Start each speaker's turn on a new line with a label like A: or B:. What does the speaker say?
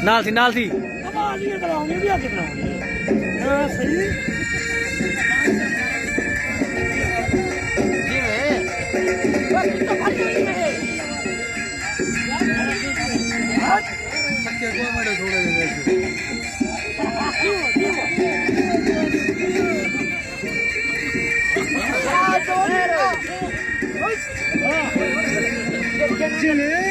A: ਨਾਲ ਸੀ
B: ਕਮਾਲ ਹੀ ਕਰਾਉਣੀ ਵੀ ਅੱਜ ਕਰਾਉਣੀ ਹਾਂ ਸਹੀ ਬਾਕੀ ਤਾਂ ਫੜ ਜਾਂਦੀ ਹੈ
A: ਪੱਕੇ ਕੋ ਮੜੇ ਥੋੜੇ ਜਿਹੇ
B: ਚਲੇ